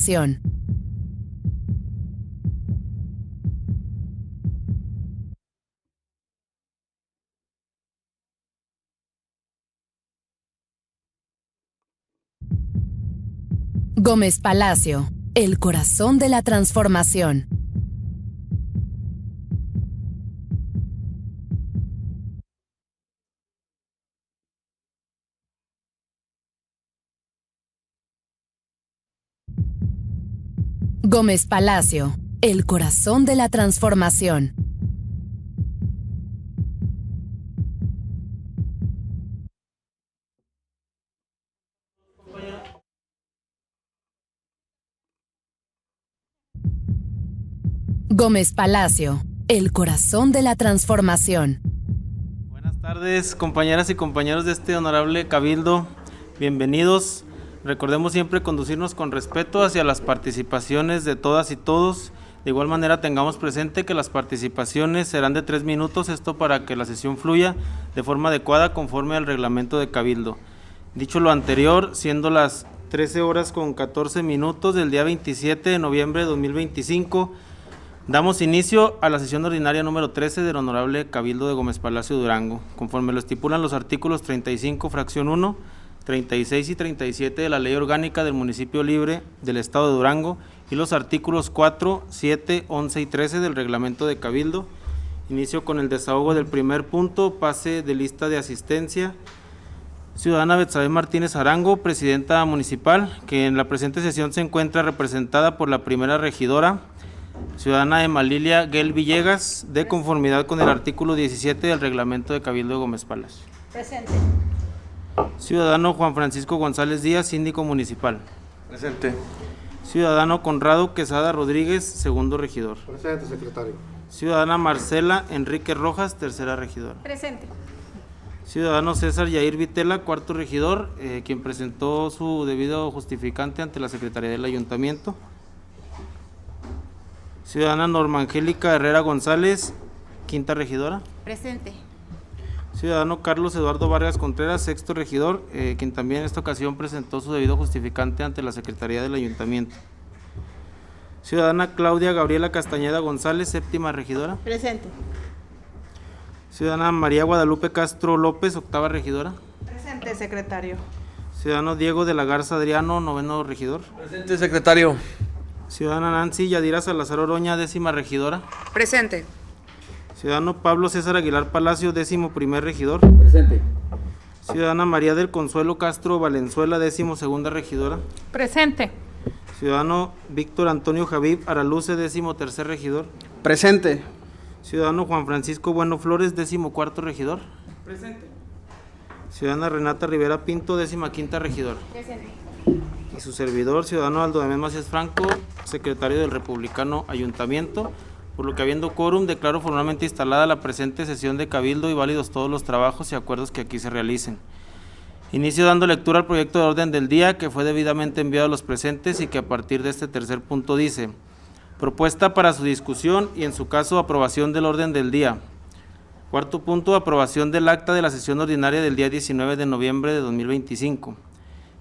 Acción. Gómez Palacio, el corazón de la transformación. Gómez Palacio, el corazón de la transformación. Gómez Palacio, el corazón de la transformación. Buenas tardes, compañeras y compañeros de este honorable cabildo. Bienvenidos. Recordemos siempre conducirnos con respeto hacia las participaciones de todas y todos. De igual manera tengamos presente que las participaciones serán de 3 minutos, esto para que la sesión fluya de forma adecuada conforme al reglamento de cabildo. Dicho lo anterior, siendo las 13 horas con 14 minutos del día 27 de noviembre de 2025, damos inicio a la sesión ordinaria número 13 del honorable cabildo de Gómez Palacio Durango, conforme lo estipulan los artículos 35, fracción 1, 36 y 37 de la Ley Orgánica del Municipio Libre del Estado de Durango y los artículos 4, 7, 11 y 13 del Reglamento de Cabildo. Inicio con el desahogo del primer punto, pase de lista de asistencia. Ciudadana Betsabe Martínez Arango, presidenta municipal, que en la presente sesión se encuentra representada por la primera regidora, ciudadana Emma Lilia Guel Villegas, de conformidad con el artículo 17 del Reglamento de Cabildo de Gómez Palacio. Presente. Ciudadano Juan Francisco González Díaz, síndico municipal. Presente. Ciudadano Conrado Quesada Rodríguez, segundo regidor. Presente, secretario. Ciudadana Marcela Enrique Rojas, tercera regidora. Presente. Ciudadano César Yair Vitela, cuarto regidor, quien presentó su debido justificante ante la Secretaría del Ayuntamiento. Ciudadana Norma Angélica Herrera González, quinta regidora. Presente. Ciudadano Carlos Eduardo Vargas Contreras, sexto regidor, quien también en esta ocasión presentó su debido justificante ante la Secretaría del Ayuntamiento. Ciudadana Claudia Gabriela Castañeda González, séptima regidora. Presente. Ciudadana María Guadalupe Castro López, octava regidora. Presente, secretario. Ciudadano Diego de la Garza Adriano, noveno regidor. Presente, secretario. Ciudadana Nancy Yadira Salazar Oroña, décima regidora. Presente. Ciudadano Pablo César Aguilar Palacio, décimo primer regidor. Presente. Ciudadana María del Consuelo Castro Valenzuela, décimo segunda regidora. Presente. Ciudadano Víctor Antonio Javib Araluce, décimo tercer regidor. Presente. Ciudadano Juan Francisco Bueno Flores, décimo cuarto regidor. Presente. Ciudadana Renata Rivera Pinto, décima quinta regidor. Presente. Y su servidor, ciudadano Aldo Damián Macías Franco, secretario del Republicano Ayuntamiento. Por lo que, habiendo quórum, declaro formalmente instalada la presente sesión de Cabildo y válidos todos los trabajos y acuerdos que aquí se realicen. Inicio dando lectura al proyecto de orden del día, que fue debidamente enviado a los presentes y que a partir de este tercer punto dice: propuesta para su discusión y en su caso aprobación del orden del día. Cuarto punto, aprobación del acta de la sesión ordinaria del día 19 de noviembre de 2025.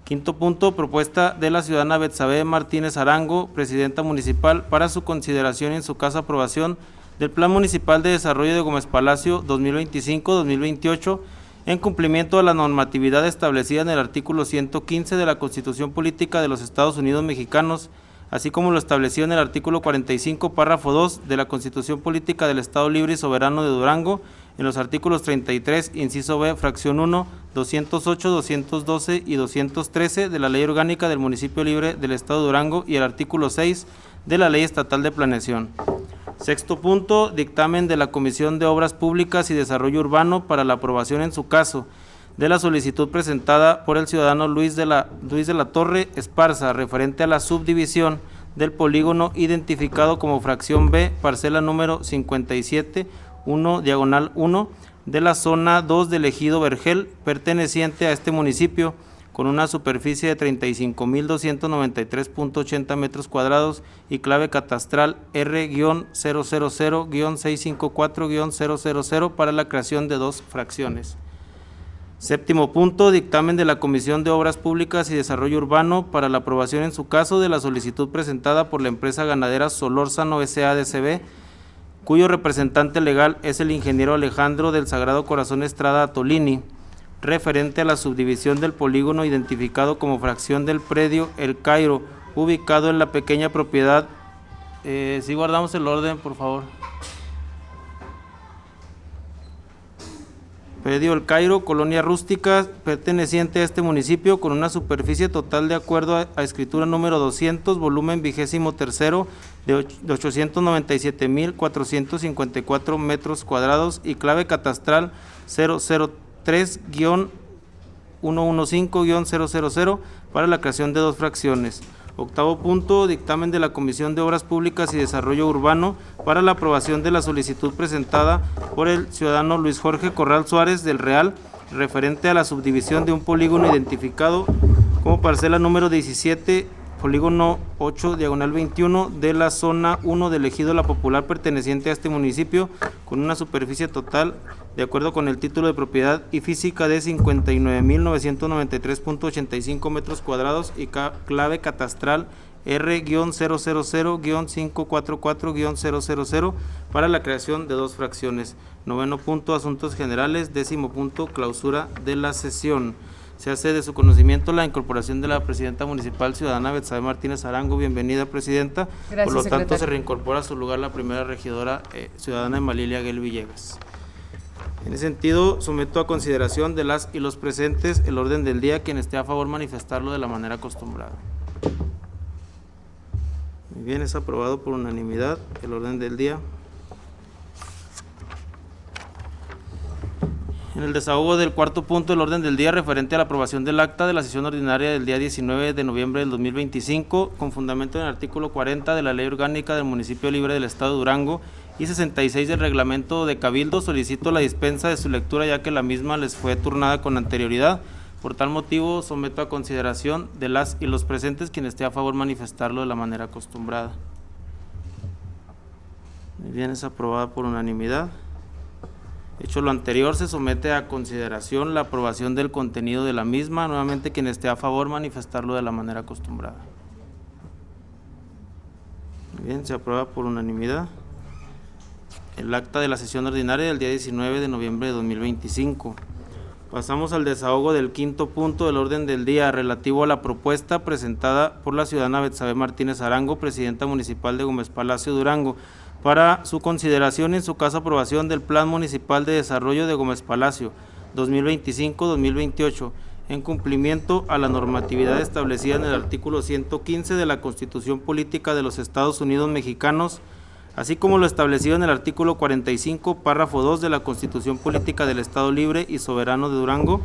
Quinto punto, propuesta de la ciudadana Betsabe Martínez Arango, presidenta municipal, para su consideración y en su caso aprobación del Plan Municipal de Desarrollo de Gómez Palacio 2025-2028, en cumplimiento de la normatividad establecida en el artículo 115 de la Constitución Política de los Estados Unidos Mexicanos, así como lo establecido en el artículo 45, párrafo 2 de la Constitución Política del Estado Libre y Soberano de Durango, en los artículos 33, inciso B, fracción 1, 208, 212 y 213 de la Ley Orgánica del Municipio Libre del Estado de Durango y el artículo 6 de la Ley Estatal de Planeación. Sexto punto, dictamen de la Comisión de Obras Públicas y Desarrollo Urbano para la aprobación en su caso de la solicitud presentada por el ciudadano Luis de la Torre Esparza, referente a la subdivisión del polígono identificado como fracción B, parcela número 57, 1, diagonal 1, de la zona 2 del ejido Vergel, perteneciente a este municipio, con una superficie de 35.293.80 metros cuadrados y clave catastral R-000-654-000 para la creación de dos fracciones. Séptimo punto, dictamen de la Comisión de Obras Públicas y Desarrollo Urbano para la aprobación en su caso de la solicitud presentada por la empresa ganadera Solórzano S.A.D.C.B., cuyo representante legal es el ingeniero Alejandro del Sagrado Corazón Estrada Atolini, referente a la subdivisión del polígono identificado como fracción del predio El Cairo, ubicado en la pequeña propiedad. Si guardamos el orden, por favor. Predio El Cairo, colonia rústica, perteneciente a este municipio, con una superficie total de acuerdo a escritura número 200, volumen 23º, de 897.454 metros cuadrados y clave catastral 003-115-000 para la creación de 2 fracciones. Octavo punto, dictamen de la Comisión de Obras Públicas y Desarrollo Urbano para la aprobación de la solicitud presentada por el ciudadano Luis Jorge Corral Suárez del Real, referente a la subdivisión de un polígono identificado como parcela número 17, polígono 8, diagonal 21, de la zona 1 del ejido La Popular, perteneciente a este municipio, con una superficie total, de acuerdo con el título de propiedad y física, de 59.993.85 metros cuadrados y clave catastral R-000-544-000 para la creación de 2 fracciones. Noveno punto, asuntos generales. Décimo punto, clausura de la sesión. Se hace de su conocimiento la incorporación de la presidenta municipal ciudadana Betsabe Martínez Arango. Bienvenida, presidenta. Gracias, por lo tanto, secretario. se reincorpora a su lugar la primera regidora ciudadana Emalilia Guel Villegas. En ese sentido, someto a consideración de las y los presentes el orden del día. Quien esté a favor, manifestarlo de la manera acostumbrada. Muy bien, es aprobado por unanimidad el orden del día. En el desahogo del cuarto punto del orden del día, referente a la aprobación del acta de la sesión ordinaria del día 19 de noviembre del 2025, con fundamento en el artículo 40 de la Ley Orgánica del Municipio Libre del Estado de Durango y 66 del Reglamento de Cabildo, solicito la dispensa de su lectura, ya que la misma les fue turnada con anterioridad. Por tal motivo, someto a consideración de las y los presentes. Quien esté a favor, manifestarlo de la manera acostumbrada. Muy bien, es aprobada por unanimidad. Hecho lo anterior, se somete a consideración la aprobación del contenido de la misma. Nuevamente, quien esté a favor, manifestarlo de la manera acostumbrada. Muy bien, se aprueba por unanimidad el acta de la sesión ordinaria del día 19 de noviembre de 2025. Pasamos al desahogo del quinto punto del orden del día, relativo a la propuesta presentada por la ciudadana Betsabe Martínez Arango, presidenta municipal de Gómez Palacio, Durango, para su consideración y en su caso aprobación del Plan Municipal de Desarrollo de Gómez Palacio 2025-2028, en cumplimiento a la normatividad establecida en el artículo 115 de la Constitución Política de los Estados Unidos Mexicanos, así como lo establecido en el artículo 45, párrafo 2 de la Constitución Política del Estado Libre y Soberano de Durango,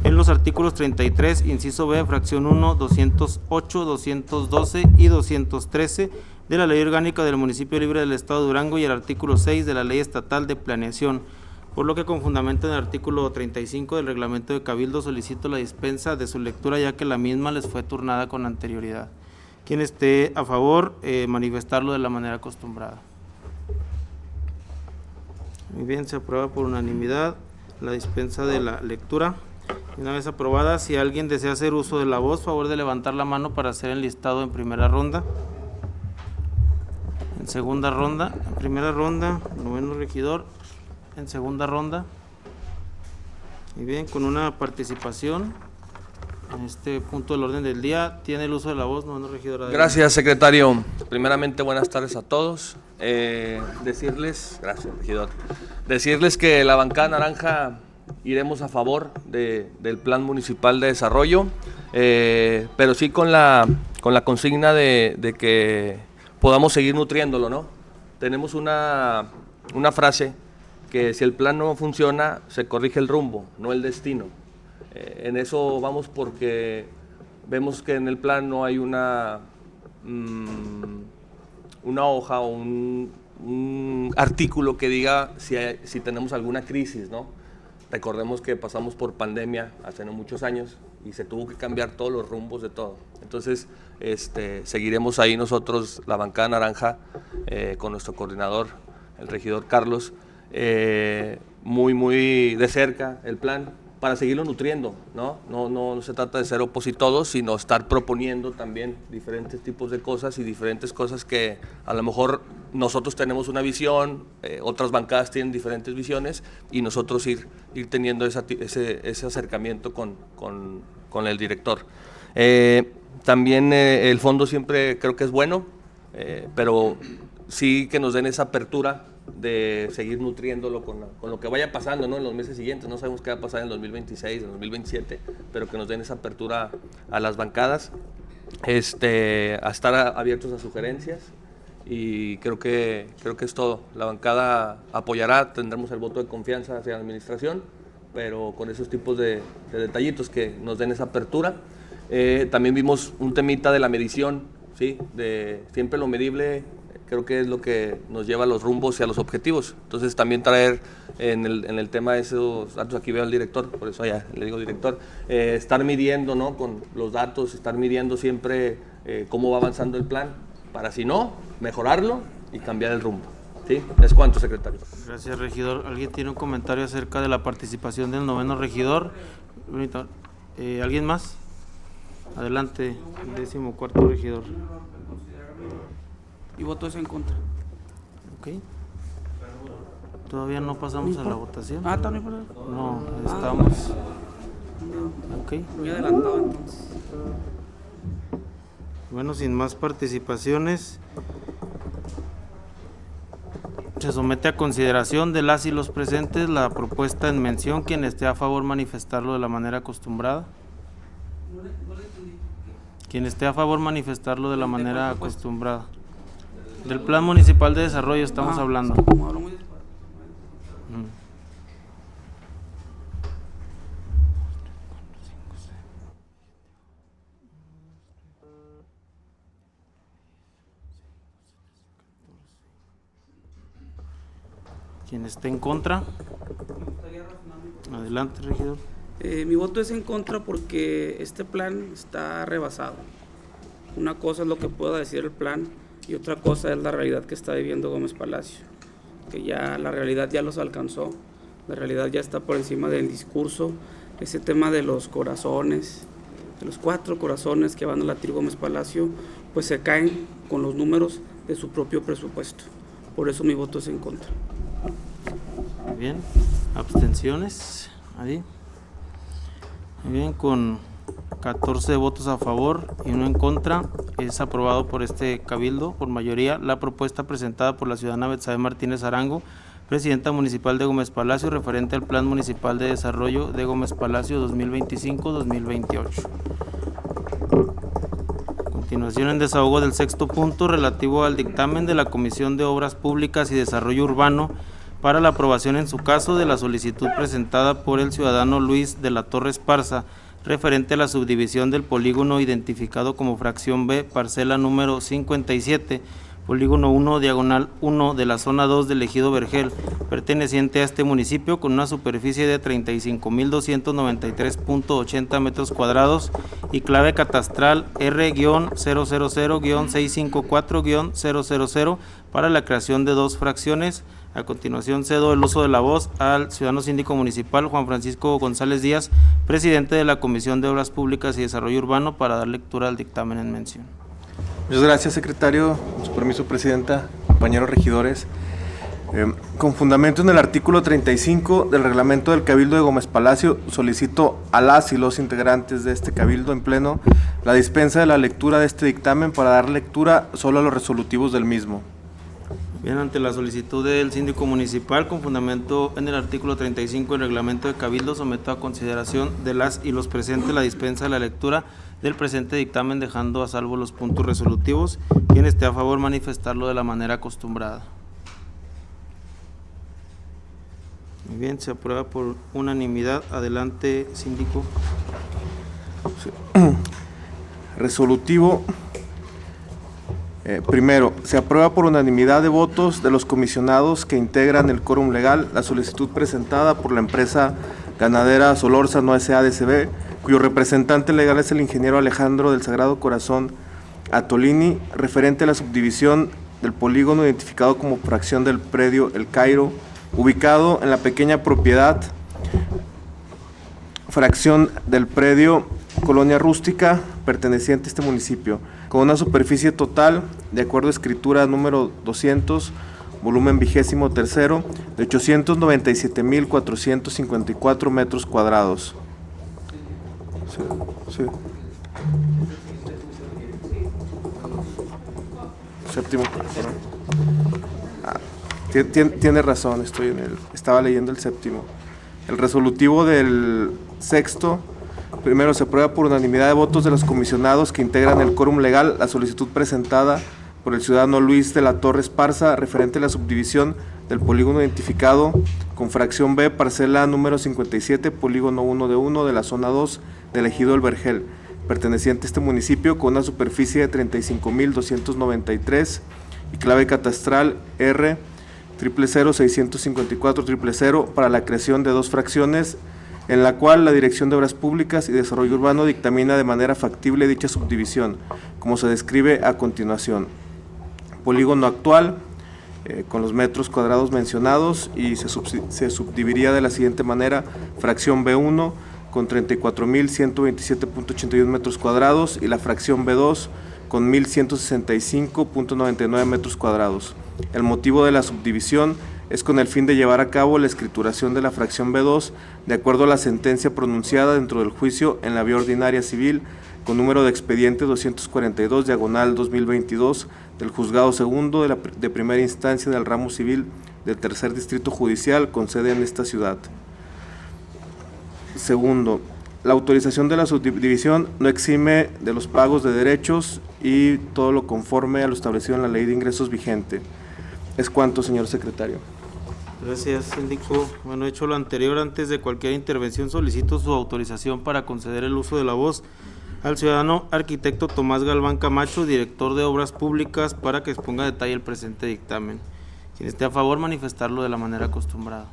en los artículos 33, inciso B, fracción 1, 208, 212 y 213 de la Ley Orgánica del Municipio Libre del Estado de Durango y el artículo 6 de la Ley Estatal de Planeación, por lo que con fundamento en el artículo 35 del Reglamento de Cabildo solicito la dispensa de su lectura, ya que la misma les fue turnada con anterioridad. Quien esté a favor, manifestarlo de la manera acostumbrada. Muy bien, se aprueba por unanimidad la dispensa de la lectura. Una vez aprobada, si alguien desea hacer uso de la voz, favor de levantar la mano para hacer el listado en primera ronda. En segunda ronda, en primera ronda, noveno regidor. En segunda ronda. Muy bien, con una participación en este punto del orden del día, tiene el uso de la voz, noveno regidor. Adelante. Gracias, secretario. Primeramente, buenas tardes a todos. Gracias, regidor. Decirles que la bancada naranja iremos a favor del Plan Municipal de Desarrollo, pero sí con la consigna de que podamos seguir nutriéndolo, ¿no? Tenemos una frase que si el plan no funciona, se corrige el rumbo, no el destino. En eso vamos porque vemos que en el plan no hay una hoja o un artículo que diga si tenemos alguna crisis, ¿no? Recordemos que pasamos por pandemia hace no muchos años y se tuvo que cambiar todos los rumbos de todo. Entonces, seguiremos ahí nosotros, la bancada naranja, con nuestro coordinador, el regidor Carlos, muy de cerca el plan. para seguirlo nutriendo, ¿no? No se trata de ser opositores, sino estar proponiendo también diferentes tipos de cosas y diferentes cosas que a lo mejor nosotros tenemos una visión, otras bancadas tienen diferentes visiones y nosotros ir teniendo ese acercamiento con el director. También el fondo siempre creo que es bueno, pero sí que nos den esa apertura de seguir nutriéndolo con lo que vaya pasando, ¿no? En los meses siguientes. No sabemos qué va a pasar en el 2026, en el 2027, pero que nos den esa apertura a las bancadas, a estar abiertos a sugerencias, y creo que es todo. La bancada apoyará, tendremos el voto de confianza hacia la administración, pero con esos tipos de detallitos que nos den esa apertura. También vimos un temita de la medición, ¿sí? De siempre lo medible. Creo que es lo que nos lleva a los rumbos y a los objetivos. Entonces también traer en el tema de esos datos, aquí veo al director, por eso ya le digo director, estar midiendo, ¿no? Con los datos, estar midiendo siempre cómo va avanzando el plan, para si no, mejorarlo y cambiar el rumbo. ¿Sí? ¿Es cuánto, secretario? Gracias, regidor. ¿Alguien tiene un comentario acerca de la participación del 9º regidor? ¿Alguien más? Adelante, 14º regidor. Mi voto es en contra. Ok. Todavía no pasamos a la votación. ¿También por ahí? No, estamos. Ok. Muy adelantado entonces. Bueno, sin más participaciones, se somete a consideración de las y los presentes la propuesta en mención. Quien esté a favor, manifestarlo de la manera acostumbrada. Quien esté a favor, manifestarlo de la manera acostumbrada. Del Plan Municipal de Desarrollo estamos hablando. Quien esté en contra. Adelante, regidor. Mi voto es en contra porque este plan está rebasado. Una cosa es lo que pueda decir el plan y otra cosa es la realidad que está viviendo Gómez Palacio, que ya la realidad ya los alcanzó, la realidad ya está por encima del discurso. Ese tema de los corazones, de los 4 corazones que van a latir Gómez Palacio, pues se caen con los números de su propio presupuesto. Por eso mi voto es en contra. Muy bien. ¿Abstenciones? Ahí. Muy bien, con 14 votos a favor y 1 en contra, es aprobado por este cabildo por mayoría la propuesta presentada por la ciudadana Betsabe Martínez Arango, presidenta municipal de Gómez Palacio, referente al Plan Municipal de Desarrollo de Gómez Palacio 2025-2028. A continuación, en desahogo del 6º punto relativo al dictamen de la Comisión de Obras Públicas y Desarrollo Urbano para la aprobación en su caso de la solicitud presentada por el ciudadano Luis de la Torre Esparza, referente a la subdivisión del polígono identificado como fracción B, parcela número 57, polígono 1, diagonal 1 de la zona 2 del ejido Vergel, perteneciente a este municipio, con una superficie de 35.293.80 metros cuadrados y clave catastral R-000-654-000 para la creación de 2 fracciones. A continuación cedo el uso de la voz al ciudadano síndico municipal Juan Francisco González Díaz, presidente de la Comisión de Obras Públicas y Desarrollo Urbano, para dar lectura al dictamen en mención. Muchas gracias, secretario. Con su permiso, presidenta, compañeros regidores. Con fundamento en el artículo 35 del reglamento del Cabildo de Gómez Palacio, solicito a las y los integrantes de este Cabildo en pleno la dispensa de la lectura de este dictamen para dar lectura solo a los resolutivos del mismo. Bien, ante la solicitud del síndico municipal, con fundamento en el artículo 35 del reglamento de Cabildo, someto a consideración de las y los presentes la dispensa de la lectura del presente dictamen, dejando a salvo los puntos resolutivos. Quien esté a favor, manifestarlo de la manera acostumbrada. Muy bien, se aprueba por unanimidad. Adelante, síndico. Sí. Resolutivo. Primero, se aprueba por unanimidad de votos de los comisionados que integran el quórum legal la solicitud presentada por la empresa ganadera Solórzano S.A.D.C.B., cuyo representante legal es el ingeniero Alejandro del Sagrado Corazón Atolini, referente a la subdivisión del polígono identificado como fracción del predio El Cairo, ubicado en la pequeña propiedad fracción del predio Colonia Rústica, perteneciente a este municipio, con una superficie total, de acuerdo a escritura número 200, volumen 23º, de 897.454 metros cuadrados. Sí. Séptimo. Tiene razón, estaba leyendo el séptimo. El resolutivo del sexto, primero se aprueba por unanimidad de votos de los comisionados que integran el quórum legal la solicitud presentada por el ciudadano Luis de la Torre Esparza referente a la subdivisión del polígono identificado con fracción B, parcela número 57, polígono 1 de 1 de la zona 2 del ejido El Vergel, perteneciente a este municipio, con una superficie de 35.293 y clave catastral R 000-654-000 para la creación de dos fracciones, en la cual la Dirección de Obras Públicas y Desarrollo Urbano dictamina de manera factible dicha subdivisión, como se describe a continuación. Polígono actual, con los metros cuadrados mencionados, y se subdividiría de la siguiente manera: fracción B1 con 34.127.81 metros cuadrados y la fracción B2 con 1.165.99 metros cuadrados. El motivo de la subdivisión es con el fin de llevar a cabo la escrituración de la fracción B2 de acuerdo a la sentencia pronunciada dentro del juicio en la vía ordinaria civil con número de expediente 242 /2022 del Juzgado Segundo de Primera Instancia del Ramo Civil del Tercer Distrito Judicial con sede en esta ciudad. Segundo, la autorización de la subdivisión no exime de los pagos de derechos y todo lo conforme a lo establecido en la Ley de Ingresos vigente. Es cuanto, señor secretario. Gracias, síndico. Bueno, hecho lo anterior, antes de cualquier intervención solicito su autorización para conceder el uso de la voz al ciudadano arquitecto Tomás Galván Camacho, director de Obras Públicas, para que exponga a detalle el presente dictamen. Quien esté a favor, manifestarlo de la manera acostumbrada.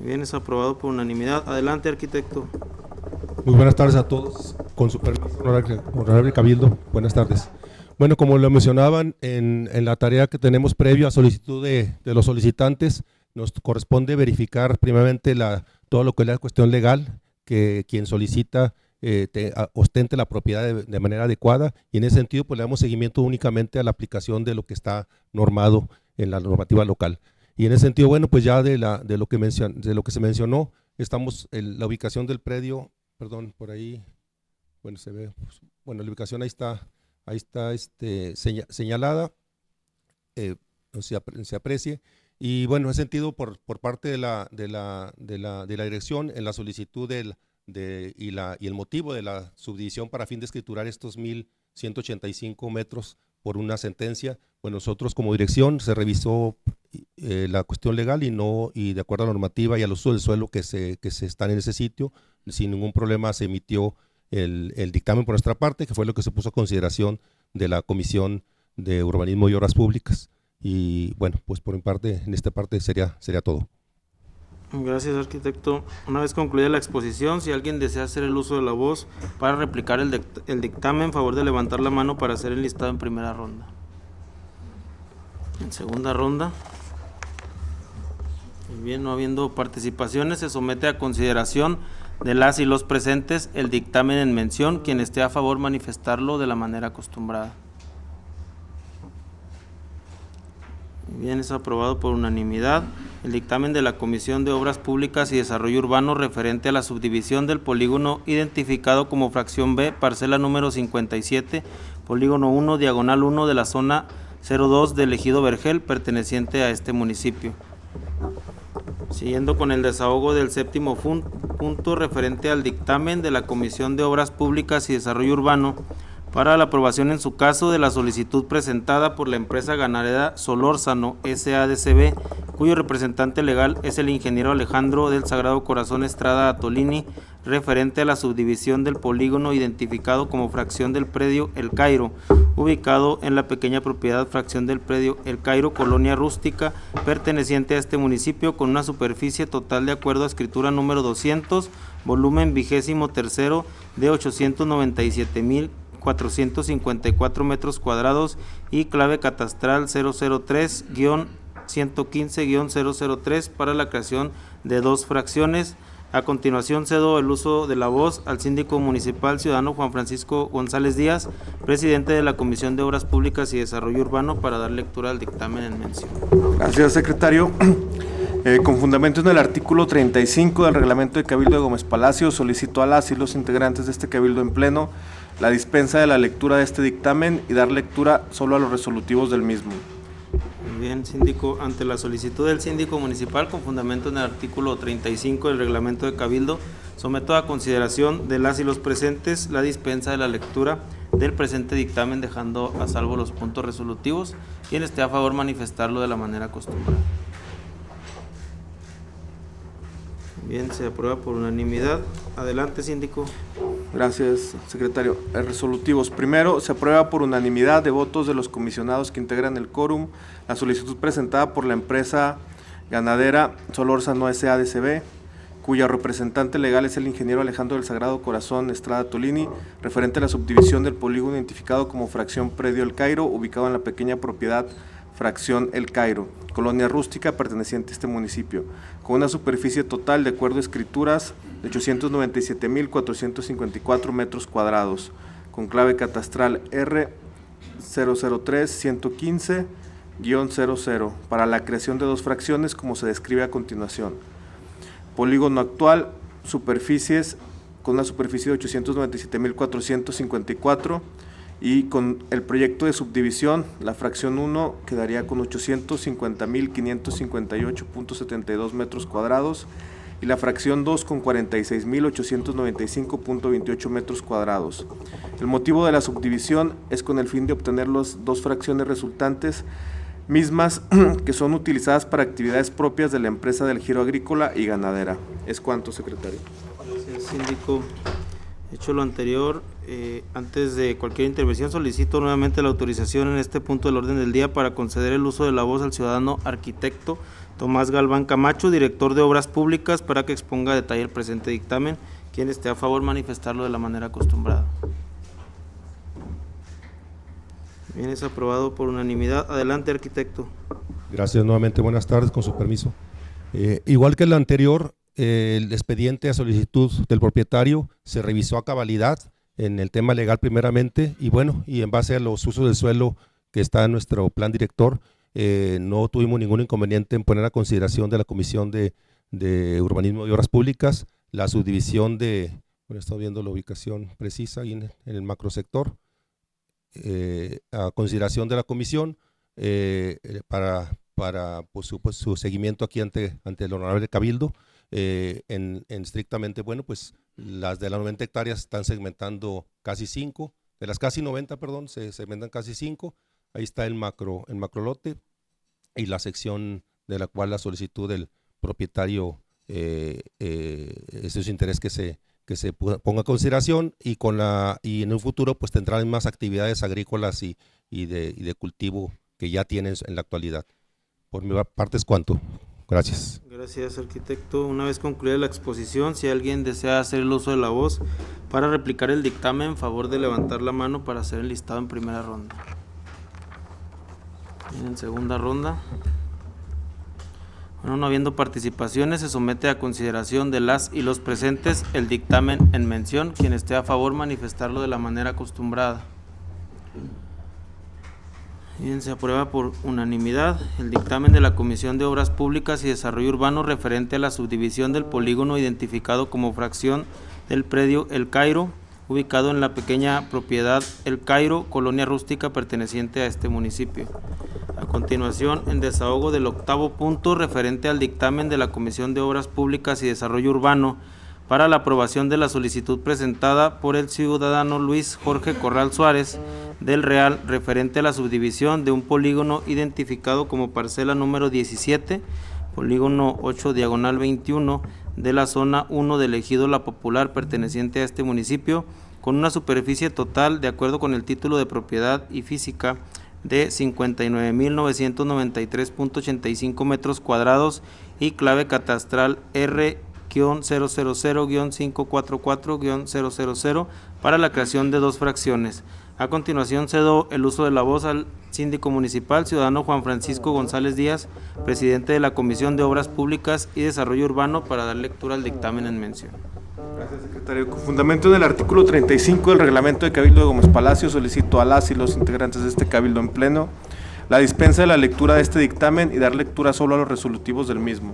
Bien, es aprobado por unanimidad. Adelante, arquitecto. Muy buenas tardes a todos. Con su permiso, honorable Cabildo, buenas tardes. Bueno, como lo mencionaban, en la tarea que tenemos previo a solicitud de los solicitantes, nos corresponde verificar primeramente todo lo que es la cuestión legal, que quien solicita ostente la propiedad de manera adecuada, y en ese sentido pues le damos seguimiento únicamente a la aplicación de lo que está normado en la normativa local. Y en ese sentido, bueno, pues ya de lo que se mencionó, estamos en la ubicación del predio, perdón, por ahí, bueno, se ve, pues, bueno, la ubicación ahí está señalada, se aprecie, y bueno, en ese sentido, por parte de la dirección, en la solicitud y el motivo de la subdivisión para fin de escriturar estos 1.185 metros por una sentencia, pues nosotros como dirección se revisó la cuestión legal y de acuerdo a la normativa y al uso del suelo que se están en ese sitio, sin ningún problema se emitió el dictamen por nuestra parte, que fue lo que se puso a consideración de la Comisión de Urbanismo y Obras Públicas. Y bueno, pues por mi parte, en esta parte sería todo. Gracias, arquitecto. Una vez concluida la exposición, si alguien desea hacer el uso de la voz para replicar el dictamen, favor de levantar la mano para hacer el listado en primera ronda. En segunda ronda. Muy bien, no habiendo participaciones, se somete a consideración de las y los presentes el dictamen en mención. Quien esté a favor, manifestarlo de la manera acostumbrada. Muy bien, es aprobado por unanimidad el dictamen de la Comisión de Obras Públicas y Desarrollo Urbano referente a la subdivisión del polígono identificado como fracción B, parcela número 57, polígono 1, diagonal 1 de la zona 02 del ejido Vergel, perteneciente a este municipio. Siguiendo con el desahogo del séptimo punto referente al dictamen de la Comisión de Obras Públicas y Desarrollo Urbano para la aprobación en su caso de la solicitud presentada por la empresa ganadera Solórzano S.A.D.C.B., cuyo representante legal es el ingeniero Alejandro del Sagrado Corazón Estrada Atolini, referente a la subdivisión del polígono identificado como fracción del predio El Cairo, ubicado en la pequeña propiedad fracción del predio El Cairo, Colonia Rústica, perteneciente a este municipio, con una superficie total de acuerdo a escritura número 200, volumen 23º de 897.454 metros cuadrados y clave catastral 003-000 115-003 para la creación de 2 fracciones. A continuación cedo el uso de la voz al síndico municipal ciudadano Juan Francisco González Díaz, presidente de la Comisión de Obras Públicas y Desarrollo Urbano, para dar lectura al dictamen en mención. Gracias, secretario. Con fundamento en el artículo 35 del reglamento de Cabildo de Gómez Palacio, solicito a las y los integrantes de este Cabildo en pleno la dispensa de la lectura de este dictamen y dar lectura solo a los resolutivos del mismo. Muy bien, síndico, ante la solicitud del síndico municipal con fundamento en el artículo 35 del reglamento de Cabildo, someto a consideración de las y los presentes la dispensa de la lectura del presente dictamen, dejando a salvo los puntos resolutivos. Quien esté a favor, manifestarlo de la manera acostumbrada. Bien, se aprueba por unanimidad. Adelante, síndico. Gracias, secretario. Resolutivos. Primero, se aprueba por unanimidad de votos de los comisionados que integran el quórum la solicitud presentada por la empresa ganadera Solórzano S.A.D.C.B., cuya representante legal es el ingeniero Alejandro del Sagrado Corazón Estrada Tolini, referente a la subdivisión del polígono identificado como fracción Predio El Cairo, ubicado en la pequeña propiedad fracción El Cairo, colonia rústica perteneciente a este municipio, con una superficie total, de acuerdo a escrituras, de 897.454 metros cuadrados, con clave catastral R003-115-00, para la creación de 2 fracciones, como se describe a continuación. Polígono actual, superficies, con una superficie de 897.454, y con el proyecto de subdivisión, la fracción 1 quedaría con 850.558.72 metros cuadrados y la fracción 2 con 46.895.28 metros cuadrados. El motivo de la subdivisión es con el fin de obtener las 2 fracciones resultantes, mismas que son utilizadas para actividades propias de la empresa del giro agrícola y ganadera. ¿Es cuanto, secretario? Gracias, síndico. Hecho lo anterior, antes de cualquier intervención solicito nuevamente la autorización en este punto del orden del día para conceder el uso de la voz al ciudadano arquitecto Tomás Galván Camacho, director de Obras Públicas, para que exponga a detalle el presente dictamen. Quien esté a favor, manifestarlo de la manera acostumbrada. Bien, es aprobado por unanimidad. Adelante, arquitecto. Gracias nuevamente, buenas tardes, con su permiso. Igual que el anterior, el expediente a solicitud del propietario se revisó a cabalidad en el tema legal primeramente y bueno, y en base a los usos del suelo que está en nuestro plan director, no tuvimos ningún inconveniente en poner a consideración de la Comisión de Urbanismo y Obras Públicas la subdivisión de, bueno, estamos viendo la ubicación precisa ahí en el macrosector, a consideración de la comisión para pues, su seguimiento aquí ante el honorable Cabildo. En estrictamente, bueno, pues las de las 90 hectáreas están segmentando casi 5, de las casi 90, perdón, se segmentan casi 5, ahí está el macrolote y la sección de la cual la solicitud del propietario es de su interés que se ponga a consideración y en un futuro pues tendrán más actividades agrícolas y de cultivo que ya tienen en la actualidad. Por mi parte es cuanto. Gracias. Gracias, arquitecto. Una vez concluida la exposición, si alguien desea hacer el uso de la voz para replicar el dictamen, favor de levantar la mano para hacer el listado en primera ronda. En segunda ronda. Bueno, no habiendo participaciones, se somete a consideración de las y los presentes el dictamen en mención. Quien esté a favor, manifestarlo de la manera acostumbrada. Bien, se aprueba por unanimidad el dictamen de la Comisión de Obras Públicas y Desarrollo Urbano referente a la subdivisión del polígono identificado como fracción del predio El Cairo, ubicado en la pequeña propiedad El Cairo, colonia rústica perteneciente a este municipio. A continuación, en desahogo del 8º punto referente al dictamen de la Comisión de Obras Públicas y Desarrollo Urbano para la aprobación de la solicitud presentada por el ciudadano Luis Jorge Corral Suárez del Real referente a la subdivisión de un polígono identificado como parcela número 17, polígono 8/21 de la zona 1 del ejido La Popular perteneciente a este municipio, con una superficie total de acuerdo con el título de propiedad y física de 59.993.85 metros cuadrados y clave catastral R-000-544-000 para la creación de 2 fracciones. A continuación cedo el uso de la voz al síndico municipal, ciudadano Juan Francisco González Díaz, presidente de la Comisión de Obras Públicas y Desarrollo Urbano, para dar lectura al dictamen en mención. Gracias, secretario. Con fundamento en el artículo 35 del reglamento de Cabildo de Gómez Palacio, solicito a las y los integrantes de este Cabildo en pleno la dispensa de la lectura de este dictamen y dar lectura solo a los resolutivos del mismo.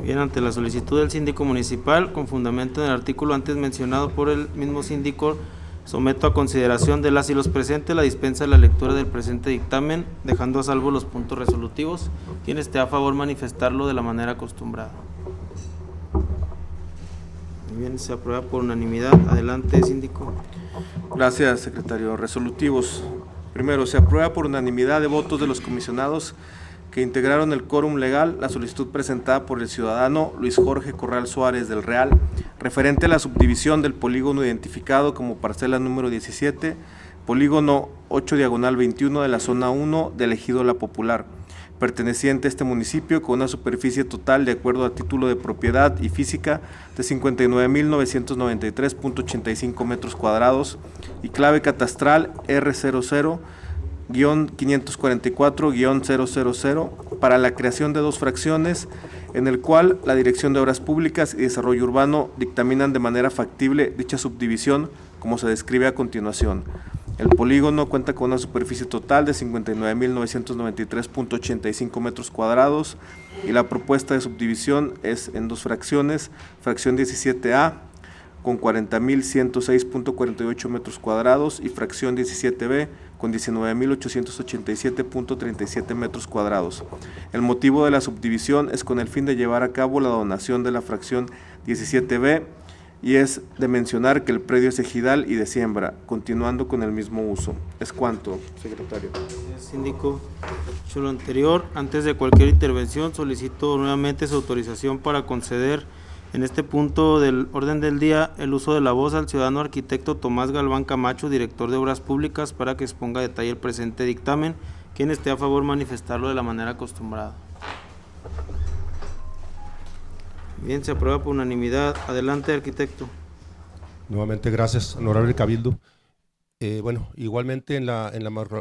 Bien, ante la solicitud del síndico municipal, con fundamento en el artículo antes mencionado por el mismo síndico, someto a consideración de las y los presentes la dispensa de la lectura del presente dictamen, dejando a salvo los puntos resolutivos. Quien esté a favor, manifestarlo de la manera acostumbrada. Muy bien, se aprueba por unanimidad. Adelante, síndico. Gracias, secretario. Resolutivos. Primero, se aprueba por unanimidad de votos de los comisionados que integraron el quórum legal la solicitud presentada por el ciudadano Luis Jorge Corral Suárez del Real, referente a la subdivisión del polígono identificado como parcela número 17, polígono 8/21 de la zona 1 del ejido La Popular, perteneciente a este municipio, con una superficie total de acuerdo a título de propiedad y física de 59.993.85 metros cuadrados y clave catastral R00-544-000 para la creación de dos fracciones, en el cual la Dirección de Obras Públicas y Desarrollo Urbano dictaminan de manera factible dicha subdivisión, como se describe a continuación. El polígono cuenta con una superficie total de 59.993.85 metros cuadrados y la propuesta de subdivisión es en dos fracciones, fracción 17A con 40.106.48 metros cuadrados y fracción 17B con 19.887.37 metros cuadrados. El motivo de la subdivisión es con el fin de llevar a cabo la donación de la fracción 17B y es de mencionar que el predio es ejidal y de siembra, continuando con el mismo uso. ¿Es cuanto, secretario? Síndico, dicho lo anterior, antes de cualquier intervención solicito nuevamente su autorización para conceder en este punto del orden del día el uso de la voz al ciudadano arquitecto Tomás Galván Camacho, director de Obras Públicas, para que exponga a detalle el presente dictamen. Quien esté a favor, manifestarlo de la manera acostumbrada. Bien, se aprueba por unanimidad. Adelante, arquitecto. Nuevamente, gracias, honorable Cabildo. Bueno, igualmente en la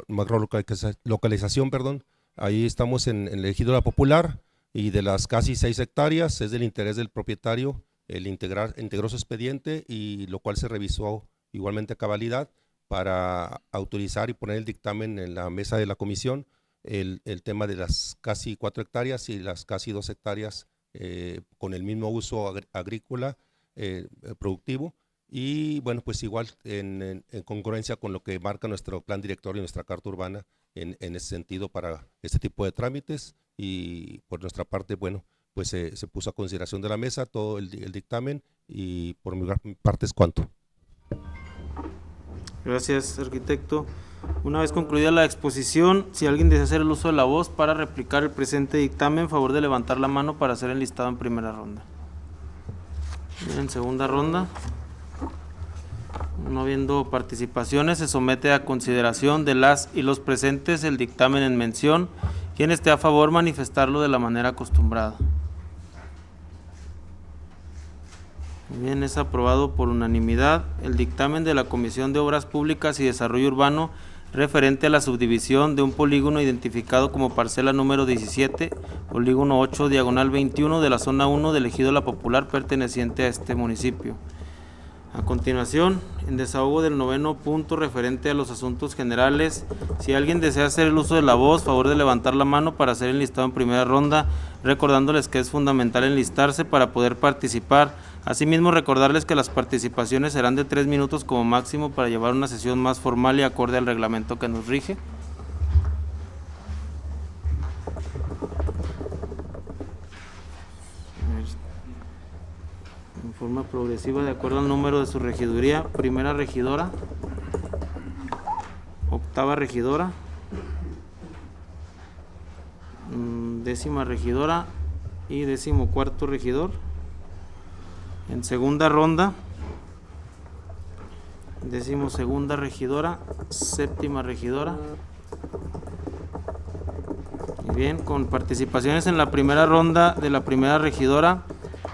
macrolocalización, ahí estamos en el ejido La Popular, y de las casi 6 hectáreas es del interés del propietario el integró su expediente, y lo cual se revisó igualmente a cabalidad para autorizar y poner el dictamen en la mesa de la comisión, el tema de las casi 4 hectáreas y las casi 2 hectáreas con el mismo uso agrícola productivo, y bueno, pues igual en congruencia con lo que marca nuestro plan director y nuestra carta urbana en ese sentido para este tipo de trámites. Y por nuestra parte, bueno, pues se puso a consideración de la mesa todo el dictamen, y por mi parte es cuanto. Gracias, arquitecto. Una vez concluida la exposición, si alguien desea hacer el uso de la voz para replicar el presente dictamen, favor de levantar la mano para hacer el listado en primera ronda. En segunda ronda, no habiendo participaciones, se somete a consideración de las y los presentes el dictamen en mención. Quien esté a favor, manifestarlo de la manera acostumbrada. Bien, es aprobado por unanimidad el dictamen de la Comisión de Obras Públicas y Desarrollo Urbano referente a la subdivisión de un polígono identificado como parcela número 17, polígono 8/21 de la zona 1 del ejido La Popular, perteneciente a este municipio. A continuación, en desahogo del 9º punto referente a los asuntos generales, si alguien desea hacer el uso de la voz, favor de levantar la mano para hacer el listado en primera ronda, recordándoles que es fundamental enlistarse para poder participar. Asimismo, recordarles que las participaciones serán de 3 minutos como máximo para llevar una sesión más formal y acorde al reglamento que nos rige. En forma progresiva, de acuerdo al número de su regiduría: primera regidora, octava regidora, décima regidora y 14º regidor. En segunda ronda, 12ª regidora, séptima regidora. Y bien, con participaciones en la primera ronda de la primera regidora,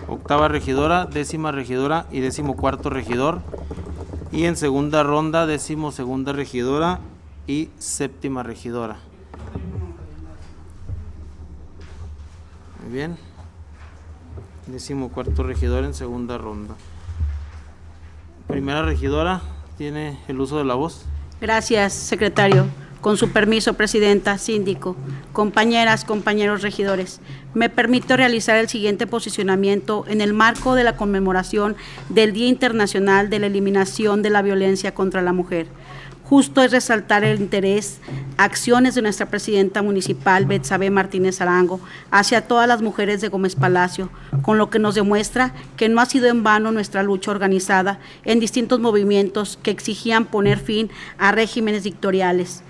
octava regidora, décima regidora y 14º regidor. Y en segunda ronda, 12ª regidora y 7ª regidora. Muy bien. 14º regidor en segunda ronda. Primera regidora, tiene el uso de la voz. Gracias, secretario. Con su permiso, presidenta, síndico, compañeras, compañeros regidores, me permito realizar el siguiente posicionamiento en el marco de la conmemoración del Día Internacional de la Eliminación de la Violencia contra la Mujer. Justo es resaltar el interés, acciones de nuestra presidenta municipal, Betsabe Martínez Arango, hacia todas las mujeres de Gómez Palacio, con lo que nos demuestra que no ha sido en vano nuestra lucha organizada en distintos movimientos que exigían poner fin a regímenes dictatoriales,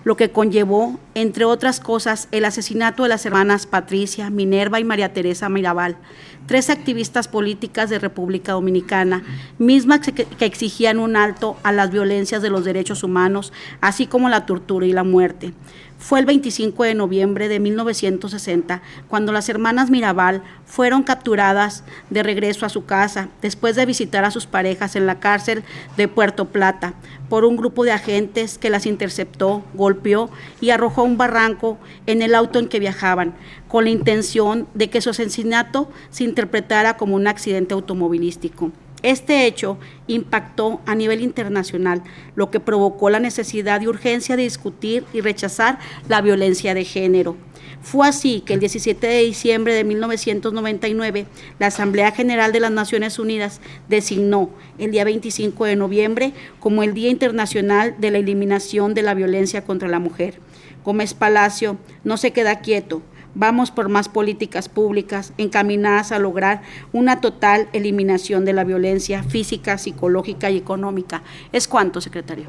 lo que conllevó, entre otras cosas, el asesinato de las hermanas Patricia, Minerva y María Teresa Mirabal, 3 activistas políticas de República Dominicana, mismas que exigían un alto a las violencias de los derechos humanos, así como la tortura y la muerte. Fue el 25 de noviembre de 1960 cuando las hermanas Mirabal fueron capturadas de regreso a su casa después de visitar a sus parejas en la cárcel de Puerto Plata por un grupo de agentes que las interceptó, golpeó y arrojó a un barranco en el auto en que viajaban, con la intención de que su asesinato se interpretara como un accidente automovilístico. Este hecho impactó a nivel internacional, lo que provocó la necesidad y urgencia de discutir y rechazar la violencia de género. Fue así que el 17 de diciembre de 1999, la Asamblea General de las Naciones Unidas designó el día 25 de noviembre como el Día Internacional de la Eliminación de la Violencia contra la Mujer. Gómez Palacio no se queda quieto. Vamos por más políticas públicas encaminadas a lograr una total eliminación de la violencia física, psicológica y económica. ¿Es cuánto, secretario?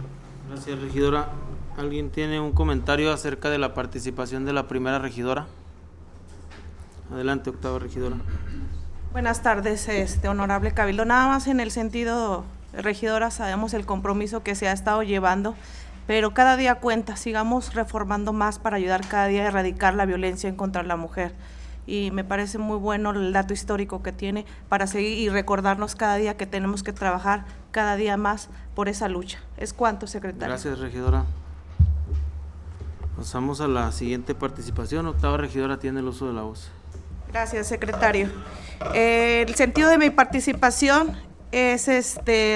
Gracias, regidora. ¿Alguien tiene un comentario acerca de la participación de la primera regidora? Adelante, 8ª regidora. Buenas tardes, honorable Cabildo. Nada más en el sentido, regidora, sabemos el compromiso que se ha estado llevando, pero cada día cuenta, sigamos reformando más para ayudar cada día a erradicar la violencia en contra de la mujer. Y me parece muy bueno el dato histórico que tiene para seguir y recordarnos cada día que tenemos que trabajar cada día más por esa lucha. ¿Es cuánto, secretario? Gracias, regidora. Pasamos a la siguiente participación. 8ª regidora tiene el uso de la voz. Gracias, secretario. El sentido de mi participación es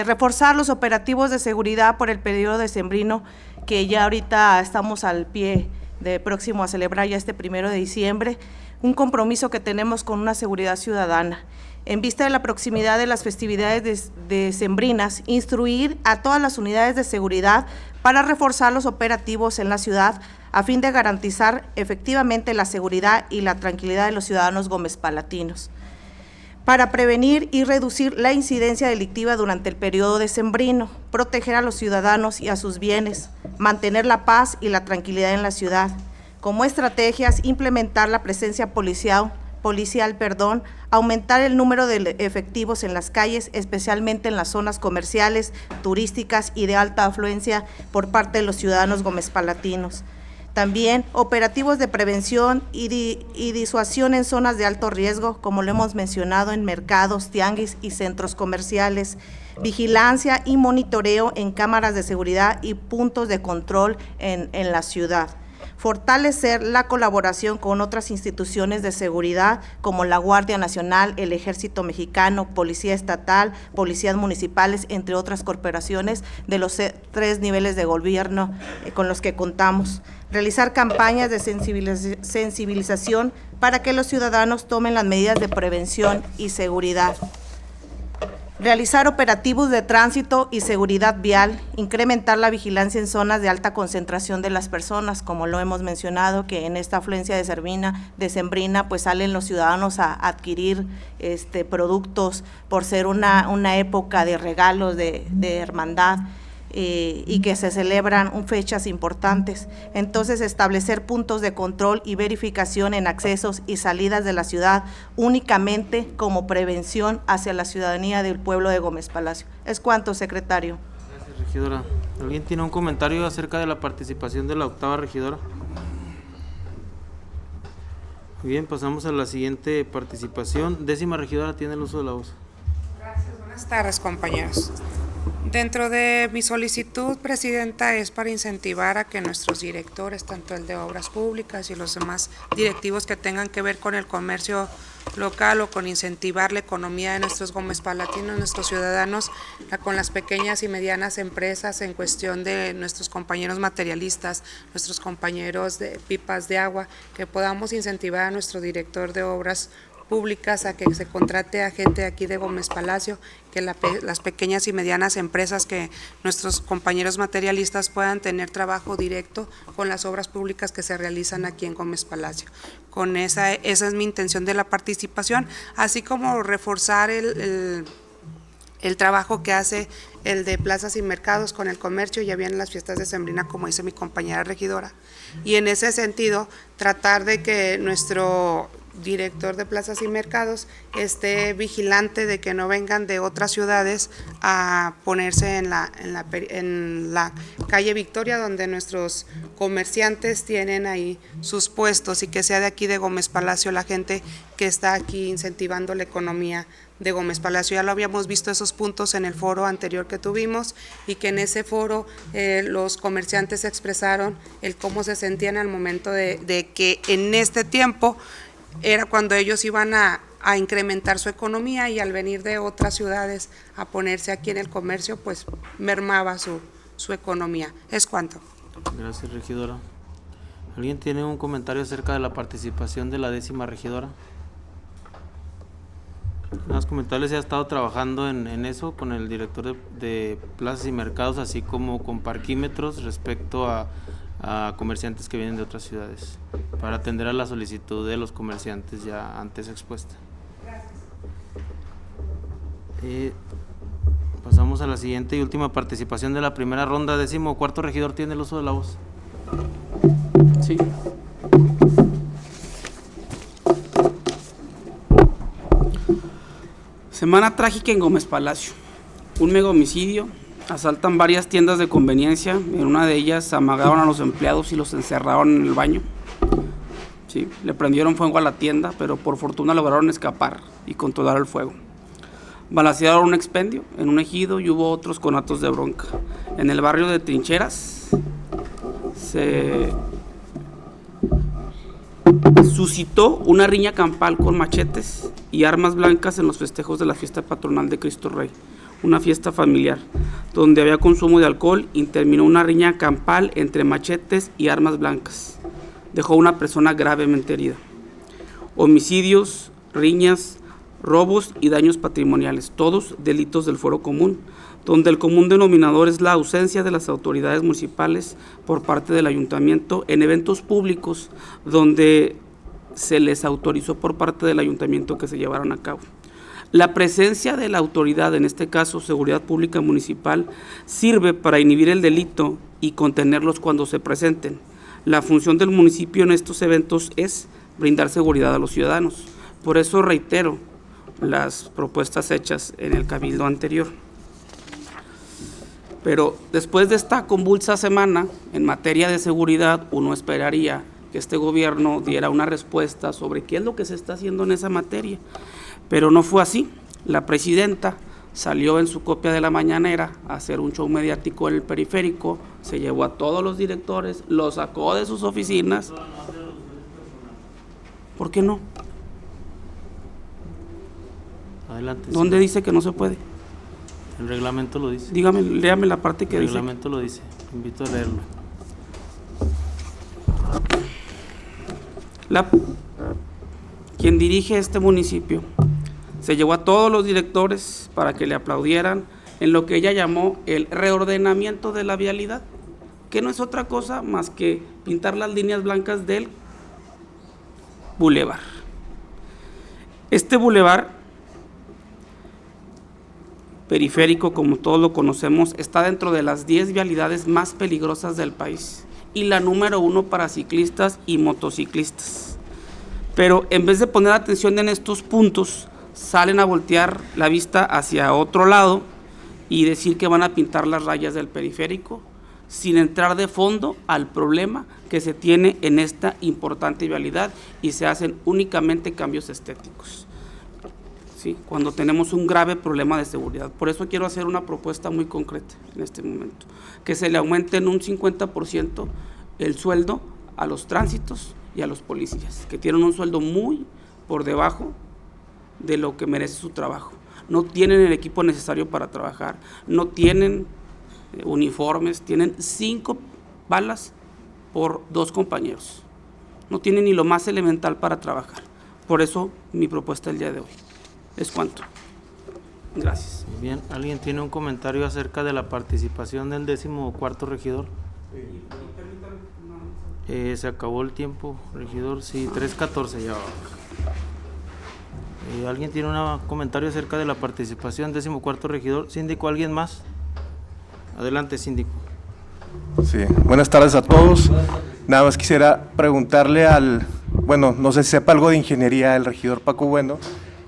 reforzar los operativos de seguridad por el periodo decembrino, que ya ahorita estamos al pie de próximo a celebrar ya este 1 de diciembre, un compromiso que tenemos con una seguridad ciudadana. En vista de la proximidad de las festividades decembrinas, instruir a todas las unidades de seguridad para reforzar los operativos en la ciudad a fin de garantizar efectivamente la seguridad y la tranquilidad de los ciudadanos gomezpalatinos, para prevenir y reducir la incidencia delictiva durante el periodo decembrino, proteger a los ciudadanos y a sus bienes, mantener la paz y la tranquilidad en la ciudad. Como estrategias, implementar la presencia policial, aumentar el número de efectivos en las calles, especialmente en las zonas comerciales, turísticas y de alta afluencia por parte de los ciudadanos gomezpalatinos. También operativos de prevención y disuasión en zonas de alto riesgo, como lo hemos mencionado en mercados, tianguis y centros comerciales. Vigilancia y monitoreo en cámaras de seguridad y puntos de control en la ciudad. Fortalecer la colaboración con otras instituciones de seguridad como la Guardia Nacional, el Ejército Mexicano, Policía Estatal, Policías Municipales, entre otras corporaciones de los 3 niveles de gobierno con los que contamos. Realizar campañas de sensibilización para que los ciudadanos tomen las medidas de prevención y seguridad. Realizar operativos de tránsito y seguridad vial, incrementar la vigilancia en zonas de alta concentración de las personas, como lo hemos mencionado, que en esta afluencia decembrina, pues salen los ciudadanos a adquirir productos por ser una época de regalos, de hermandad, y que se celebran fechas importantes. Entonces, establecer puntos de control y verificación en accesos y salidas de la ciudad únicamente como prevención hacia la ciudadanía del pueblo de Gómez Palacio. ¿Es cuánto, secretario? Gracias, regidora. ¿Alguien tiene un comentario acerca de la participación de la 8ª regidora? Muy bien, pasamos a la siguiente participación. 10ª regidora tiene el uso de la voz. Gracias, buenas tardes, compañeros. Dentro de mi solicitud, Presidenta, es para incentivar a que nuestros directores, tanto el de Obras Públicas y los demás directivos que tengan que ver con el comercio local o con incentivar la economía de nuestros gomespalatinos, nuestros ciudadanos, con las pequeñas y medianas empresas en cuestión de nuestros compañeros materialistas, nuestros compañeros de pipas de agua, que podamos incentivar a nuestro director de Obras Públicas a que se contrate a gente aquí de Gómez Palacio, que las pequeñas y medianas empresas, que nuestros compañeros materialistas puedan tener trabajo directo con las obras públicas que se realizan aquí en Gómez Palacio. Con esa es mi intención de la participación, así como reforzar el trabajo que hace el de plazas y mercados con el comercio. Ya vienen las fiestas de Sembrina, como dice mi compañera regidora, y en ese sentido tratar de que nuestro director de plazas y mercados esté vigilante de que no vengan de otras ciudades a ponerse en la calle Victoria, donde nuestros comerciantes tienen ahí sus puestos, y que sea de aquí de Gómez Palacio la gente que está aquí incentivando la economía de Gómez Palacio. Ya lo habíamos visto esos puntos en el foro anterior que tuvimos, y que en ese foro los comerciantes expresaron el cómo se sentían al momento de que en este tiempo era cuando ellos iban a incrementar su economía, y al venir de otras ciudades a ponerse aquí en el comercio, pues mermaba su economía. ¿Es cuanto? Gracias, regidora. ¿Alguien tiene un comentario acerca de la participación de la 10ª regidora? Más comentarles, se ha estado trabajando en eso con el director de plazas y mercados, así como con parquímetros respecto a comerciantes que vienen de otras ciudades, para atender a la solicitud de los comerciantes ya antes expuesta. Pasamos a la siguiente y última participación de la primera ronda. 14º regidor tiene el uso de la voz. Sí. Semana trágica en Gómez Palacio. Un mega homicidio. Asaltan varias tiendas de conveniencia. En una de ellas amagaron a los empleados y los encerraron en el baño. Sí, le prendieron fuego a la tienda, pero por fortuna lograron escapar y controlar el fuego. Balacearon un expendio en un ejido, y hubo otros conatos de bronca. En el barrio de Trincheras se suscitó una riña campal con machetes y armas blancas en los festejos de la fiesta patronal de Cristo Rey, una fiesta familiar, donde había consumo de alcohol, y terminó una riña campal entre machetes y armas blancas. Dejó a una persona gravemente herida. Homicidios, riñas, robos y daños patrimoniales, todos delitos del fuero común, donde el común denominador es la ausencia de las autoridades municipales por parte del ayuntamiento en eventos públicos donde se les autorizó por parte del ayuntamiento que se llevaran a cabo. La presencia de la autoridad, en este caso Seguridad Pública Municipal, sirve para inhibir el delito y contenerlos cuando se presenten. La función del municipio en estos eventos es brindar seguridad a los ciudadanos. Por eso reitero las propuestas hechas en el cabildo anterior. Pero después de esta convulsa semana en materia de seguridad, uno esperaría que este gobierno diera una respuesta sobre qué es lo que se está haciendo en esa materia. Pero no fue así. La presidenta salió en su copia de la mañanera a hacer un show mediático en el periférico, se llevó a todos los directores, los sacó de sus oficinas. ¿Por qué no? Adelante. ¿Dónde dice que no se puede? El reglamento lo dice. Dígame, léame la parte que dice. El reglamento lo dice. Invito a leerlo. Quien dirige este municipio se llevó a todos los directores para que le aplaudieran en lo que ella llamó el reordenamiento de la vialidad, que no es otra cosa más que pintar las líneas blancas del bulevar. Este bulevar periférico, como todos lo conocemos, está dentro de las 10 vialidades más peligrosas del país y la número 1 para ciclistas y motociclistas. Pero en vez de poner atención en estos puntos, salen a voltear la vista hacia otro lado y decir que van a pintar las rayas del periférico, sin entrar de fondo al problema que se tiene en esta importante vialidad, y se hacen únicamente cambios estéticos. ¿sí? Cuando tenemos un grave problema de seguridad. Por eso quiero hacer una propuesta muy concreta en este momento, que se le aumente en un 50% el sueldo a los tránsitos y a los policías, que tienen un sueldo muy por debajo de lo que merece su trabajo. No tienen el equipo necesario para trabajar, no tienen uniformes, tienen 5 balas por 2 compañeros. No tienen ni lo más elemental para trabajar. Por eso mi propuesta el día de hoy. ¿Es cuánto? Gracias. Bien, ¿alguien tiene un comentario acerca de la participación del 14º regidor? Se acabó el tiempo, regidor. Sí, 3:14 ya. ¿Alguien tiene un comentario acerca de la participación del 14º regidor? Síndico, ¿alguien más? Adelante, síndico. Sí, buenas tardes a todos. Nada más quisiera preguntarle bueno, no sé si sepa algo de ingeniería el regidor Paco Bueno,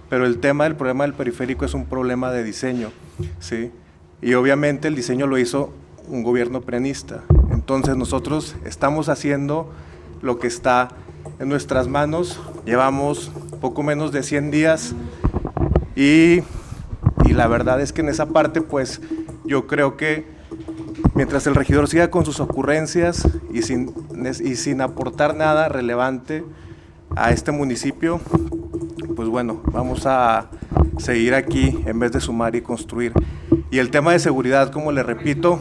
pero el tema del problema del periférico es un problema de diseño, ¿sí? Y obviamente el diseño lo hizo un gobierno prianista. Entonces nosotros estamos haciendo lo que está en nuestras manos. Llevamos poco menos de 100 días y la verdad es que en esa parte pues yo creo que mientras el regidor siga con sus ocurrencias y sin aportar nada relevante a este municipio, pues bueno, vamos a seguir aquí en vez de sumar y construir. Y el tema de seguridad, como le repito,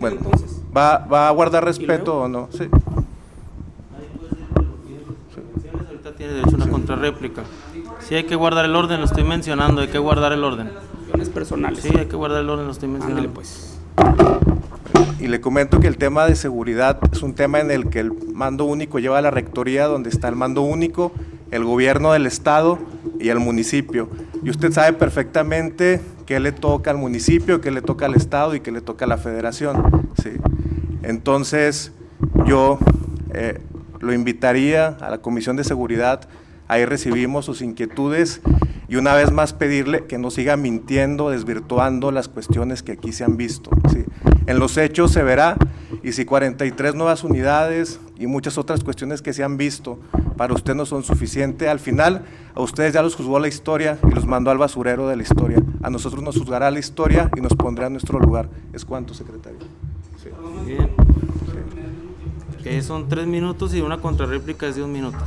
bueno, ¿va a guardar respeto o no? Sí. Ahorita tiene derecho a una contrarréplica. Sí, hay que guardar el orden, lo estoy mencionando, hay que guardar el orden. Personales. Sí, hay que guardar el orden, lo estoy mencionando. Ándale, pues. Y le comento que el tema de seguridad es un tema en el que el mando único lleva a la rectoría, donde está el mando único, el gobierno del estado y el municipio. Y usted sabe perfectamente qué le toca al municipio, qué le toca al estado y qué le toca a la federación, ¿sí? Entonces, yo lo invitaría a la Comisión de Seguridad. Ahí recibimos sus inquietudes y una vez más pedirle que no siga mintiendo, desvirtuando las cuestiones que aquí se han visto, ¿sí? En los hechos se verá, y si 43 nuevas unidades y muchas otras cuestiones que se han visto para usted no son suficientes, al final a ustedes ya los juzgó la historia y los mandó al basurero de la historia. A nosotros nos juzgará la historia y nos pondrá en nuestro lugar. ¿Es cuánto, secretario? Sí. Bien. Sí. Son 3 minutos y una contrarréplica es de 1 minuto.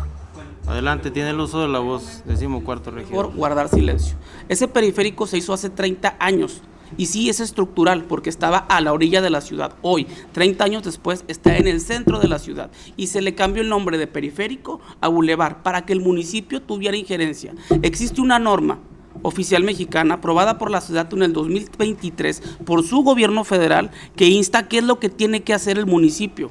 Adelante, tiene el uso de la voz, 14º regidor. Por guardar silencio. Ese periférico se hizo hace 30 años y sí es estructural porque estaba a la orilla de la ciudad. Hoy, 30 años después, está en el centro de la ciudad y se le cambió el nombre de periférico a bulevar para que el municipio tuviera injerencia. Existe una norma oficial mexicana aprobada por la ciudad en el 2023 por su gobierno federal que insta qué es lo que tiene que hacer el municipio.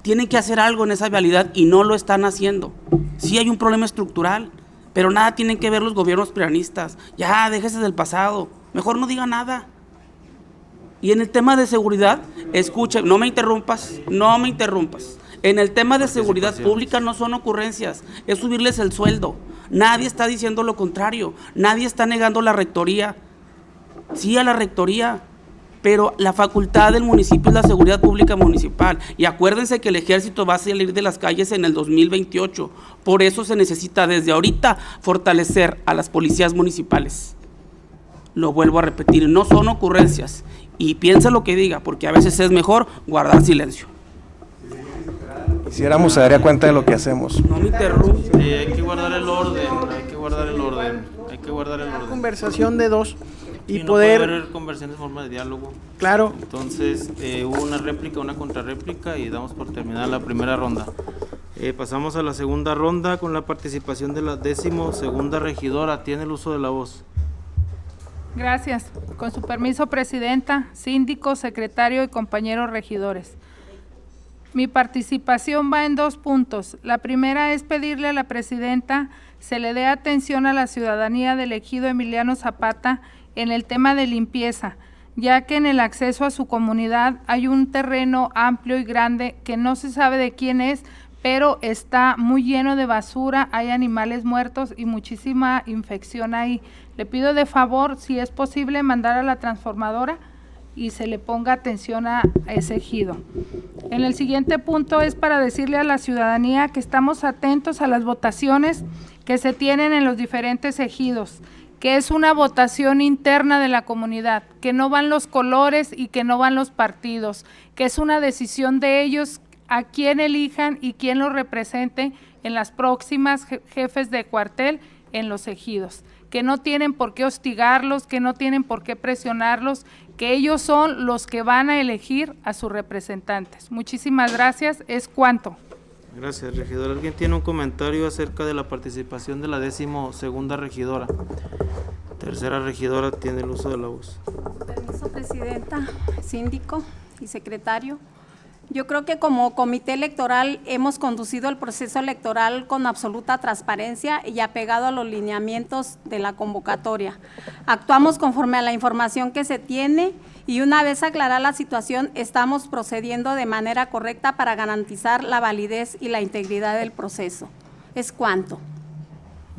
Tienen que hacer algo en esa vialidad y no lo están haciendo. Sí hay un problema estructural, pero nada tienen que ver los gobiernos prianistas. Ya, déjese del pasado. Mejor no diga nada. Y en el tema de seguridad, escuche, no me interrumpas. En el tema de seguridad pública no son ocurrencias, es subirles el sueldo. Nadie está diciendo lo contrario, nadie está negando la rectoría. Sí a la rectoría, pero la facultad del municipio es la seguridad pública municipal. Y acuérdense que el ejército va a salir de las calles en el 2028. Por eso se necesita desde ahorita fortalecer a las policías municipales. Lo vuelvo a repetir, no son ocurrencias. Y piensa lo que diga, porque a veces es mejor guardar silencio. Quisiéramos se daría cuenta de lo que hacemos. No me interrumpas. Sí, hay que guardar el orden, Conversación de dos. Y no poder puede haber conversión de forma de diálogo. Claro. Entonces hubo una réplica, una contrarréplica y damos por terminada la primera ronda. Pasamos a la segunda ronda con la participación de la 12ª regidora. Tiene el uso de la voz. Gracias. Con su permiso, presidenta, síndico, secretario y compañeros regidores. Mi participación va en 2 puntos. La primera es pedirle a la presidenta se le dé atención a la ciudadanía del ejido Emiliano Zapata en el tema de limpieza, ya que en el acceso a su comunidad hay un terreno amplio y grande que no se sabe de quién es, pero está muy lleno de basura, hay animales muertos y muchísima infección ahí. Le pido de favor, si es posible, mandar a la transformadora y se le ponga atención a ese ejido. En el siguiente punto es para decirle a la ciudadanía que estamos atentos a las votaciones que se tienen en los diferentes ejidos, que es una votación interna de la comunidad, que no van los colores y que no van los partidos, que es una decisión de ellos a quién elijan y quién los represente en las próximas jefes de cuartel en los ejidos, que no tienen por qué hostigarlos, que no tienen por qué presionarlos, que ellos son los que van a elegir a sus representantes. Muchísimas gracias, es cuanto. Gracias, regidora. ¿Alguien tiene un comentario acerca de la participación de la 12ª regidora? Tercera regidora tiene el uso de la voz. Permiso, presidenta, síndico y secretario. Yo creo que como comité electoral hemos conducido el proceso electoral con absoluta transparencia y apegado a los lineamientos de la convocatoria. Actuamos conforme a la información que se tiene y una vez aclarada la situación, estamos procediendo de manera correcta para garantizar la validez y la integridad del proceso. Es cuanto.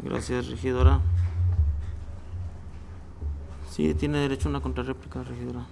Gracias, regidora. Sí, tiene derecho a una contrarréplica, regidora.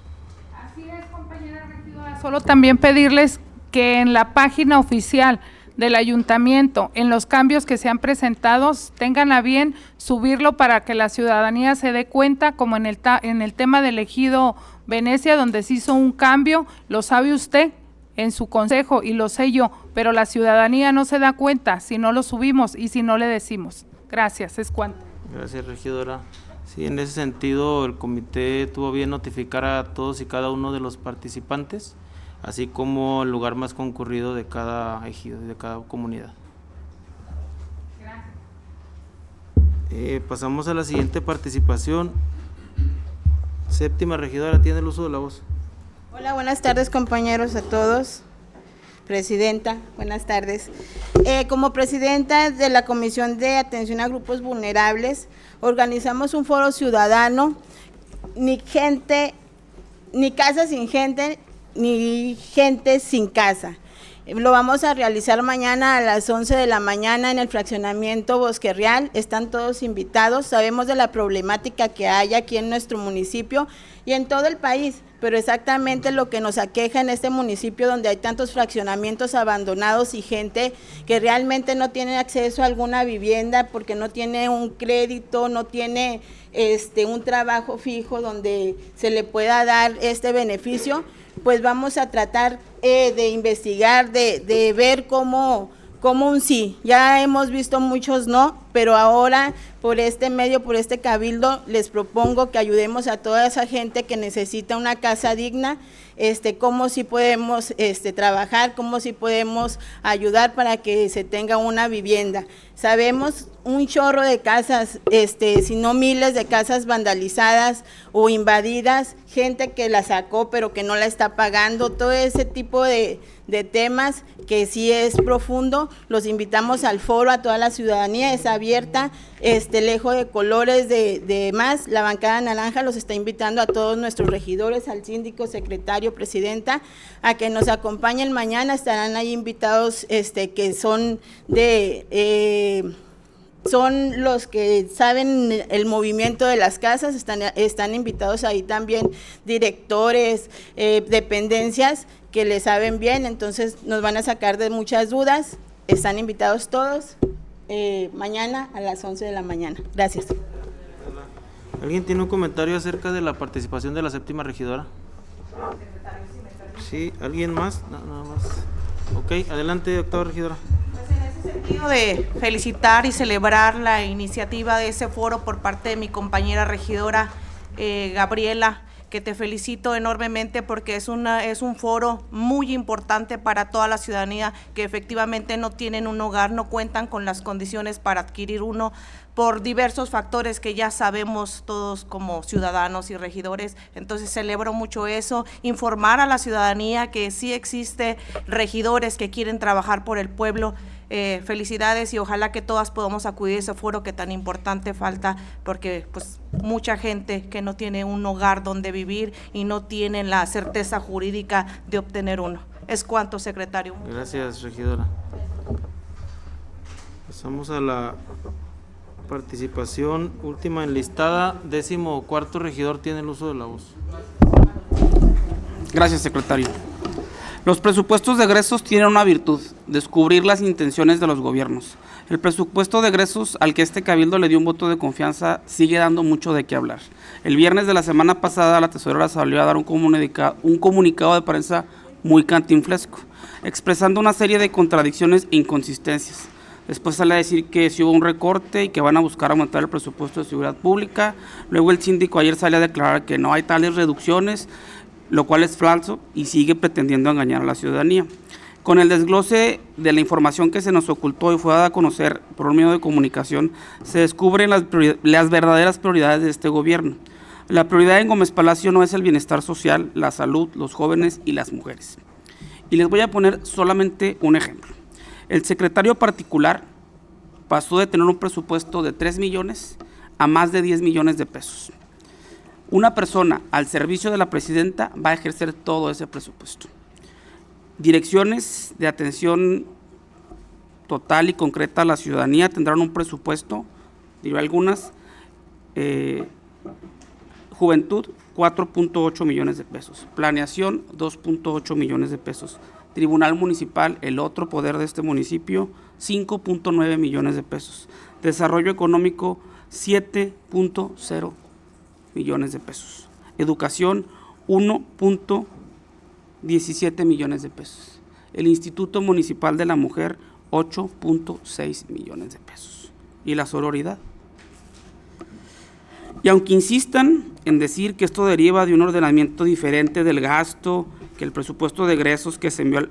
Así es, compañera regidora. Solo también pedirles que en la página oficial del ayuntamiento, en los cambios que se han presentado, tengan a bien subirlo para que la ciudadanía se dé cuenta, como en el tema del ejido Venecia, donde se hizo un cambio, lo sabe usted en su consejo y lo sé yo, pero la ciudadanía no se da cuenta si no lo subimos y si no le decimos. Gracias, es cuanto. Gracias, regidora. Sí, en ese sentido el comité tuvo bien notificar a todos y cada uno de los participantes, así como el lugar más concurrido de cada ejido, de cada comunidad. Pasamos a la siguiente participación. Séptima regidora, tiene el uso de la voz. Hola, buenas tardes compañeros a todos. Presidenta, buenas tardes. Como presidenta de la Comisión de Atención a Grupos Vulnerables, organizamos un foro ciudadano, ni casa sin gente, ni gente sin casa. Lo vamos a realizar mañana a las 11 de la mañana en el fraccionamiento Bosque Real. Están todos invitados. Sabemos de la problemática que hay aquí en nuestro municipio y en todo el país, pero exactamente lo que nos aqueja en este municipio donde hay tantos fraccionamientos abandonados y gente que realmente no tiene acceso a alguna vivienda porque no tiene un crédito, no tiene un trabajo fijo donde se le pueda dar este beneficio. Pues vamos a tratar de investigar, de ver cómo un sí. Ya hemos visto muchos no, pero ahora por este medio, por este cabildo, les propongo que ayudemos a toda esa gente que necesita una casa digna, cómo sí podemos trabajar, cómo sí podemos ayudar para que se tenga una vivienda. Sabemos un chorro de casas, si no miles de casas vandalizadas o invadidas, gente que la sacó pero que no la está pagando, todo ese tipo de temas que sí es profundo. Los invitamos al foro, a toda la ciudadanía, es abierta, lejos de colores de más, la bancada naranja los está invitando a todos nuestros regidores, al síndico, secretario, presidenta, a que nos acompañen mañana. Estarán ahí invitados que son los que saben el movimiento de las casas, están invitados ahí también directores, dependencias que le saben bien, entonces nos van a sacar de muchas dudas. Están invitados todos mañana a las 11 de la mañana. Gracias. ¿Alguien tiene un comentario acerca de la participación de la séptima regidora? Sí, ¿alguien más? No, nada más. Ok, adelante, doctora regidora. Sentido de felicitar y celebrar la iniciativa de ese foro por parte de mi compañera regidora Gabriela, que te felicito enormemente porque es un foro muy importante para toda la ciudadanía que efectivamente no tienen un hogar, no cuentan con las condiciones para adquirir uno por diversos factores que ya sabemos todos como ciudadanos y regidores. Entonces celebro mucho eso, informar a la ciudadanía que sí existe regidores que quieren trabajar por el pueblo. Felicidades y ojalá que todas podamos acudir a ese foro que tan importante falta, porque pues mucha gente que no tiene un hogar donde vivir y no tienen la certeza jurídica de obtener uno. Es cuanto, secretario. Gracias, regidora. Pasamos a la participación última enlistada. 14º regidor tiene el uso de la voz. Gracias, secretario. Los presupuestos de egresos tienen una virtud: descubrir las intenciones de los gobiernos. El presupuesto de egresos, al que este cabildo le dio un voto de confianza, sigue dando mucho de qué hablar. El viernes de la semana pasada, la tesorera salió a dar un comunicado de prensa muy cantinflesco, expresando una serie de contradicciones e inconsistencias. Después sale a decir que sí hubo un recorte y que van a buscar aumentar el presupuesto de seguridad pública. Luego el síndico ayer sale a declarar que no hay tales reducciones, lo cual es falso, y sigue pretendiendo engañar a la ciudadanía. Con el desglose de la información que se nos ocultó y fue dada a conocer por un medio de comunicación, se descubren las verdaderas prioridades de este gobierno. La prioridad en Gómez Palacio no es el bienestar social, la salud, los jóvenes y las mujeres. Y les voy a poner solamente un ejemplo. El secretario particular pasó de tener un presupuesto de 3 millones a más de 10 millones de pesos. Una persona al servicio de la presidenta va a ejercer todo ese presupuesto. Direcciones de atención total y concreta a la ciudadanía tendrán un presupuesto, diré algunas, Juventud, 4.8 millones de pesos, Planeación, 2.8 millones de pesos, Tribunal Municipal, el otro poder de este municipio, 5.9 millones de pesos, Desarrollo Económico, 7.0 millones de pesos, Educación, 1.17 millones de pesos, el Instituto Municipal de la Mujer, 8.6 millones de pesos, y la sororidad. Y aunque insistan en decir que esto deriva de un ordenamiento diferente del gasto, que el presupuesto de egresos que se envió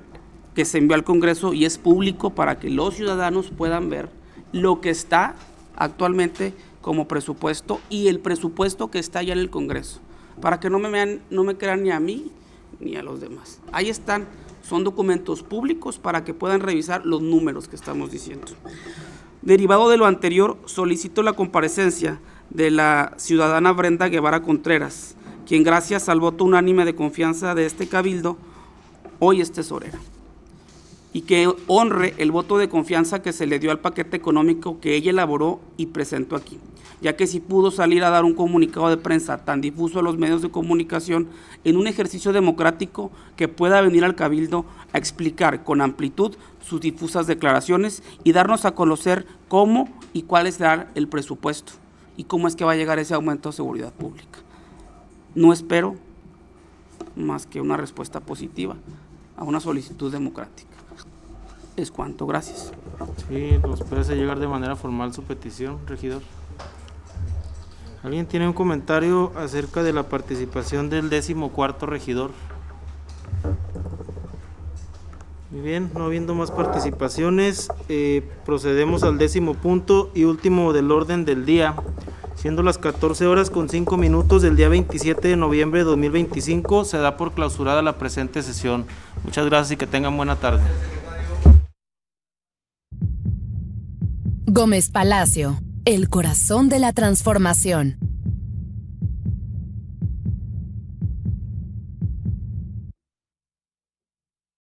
al Congreso y es público para que los ciudadanos puedan ver lo que está actualmente como presupuesto y el presupuesto que está ya en el Congreso, para que no me crean ni a mí ni a los demás. Ahí están, son documentos públicos para que puedan revisar los números que estamos diciendo. Derivado de lo anterior, solicito la comparecencia de la ciudadana Brenda Guevara Contreras, quien gracias al voto unánime de confianza de este cabildo, hoy es tesorera, y que honre el voto de confianza que se le dio al paquete económico que ella elaboró y presentó aquí, ya que si pudo salir a dar un comunicado de prensa tan difuso a los medios de comunicación en un ejercicio democrático, que pueda venir al cabildo a explicar con amplitud sus difusas declaraciones y darnos a conocer cómo y cuál será el presupuesto y cómo es que va a llegar ese aumento de seguridad pública. No espero más que una respuesta positiva a una solicitud democrática. Es cuanto, gracias. Sí, nos puede llegar de manera formal su petición, regidor. ¿Alguien tiene un comentario acerca de la participación del 14º regidor? Muy bien, no habiendo más participaciones, procedemos al 10º punto y último del orden del día, siendo las 14:05 del día 27 de noviembre de 2025, se da por clausurada la presente sesión. Muchas gracias y que tengan buena tarde. Gómez Palacio, el corazón de la transformación.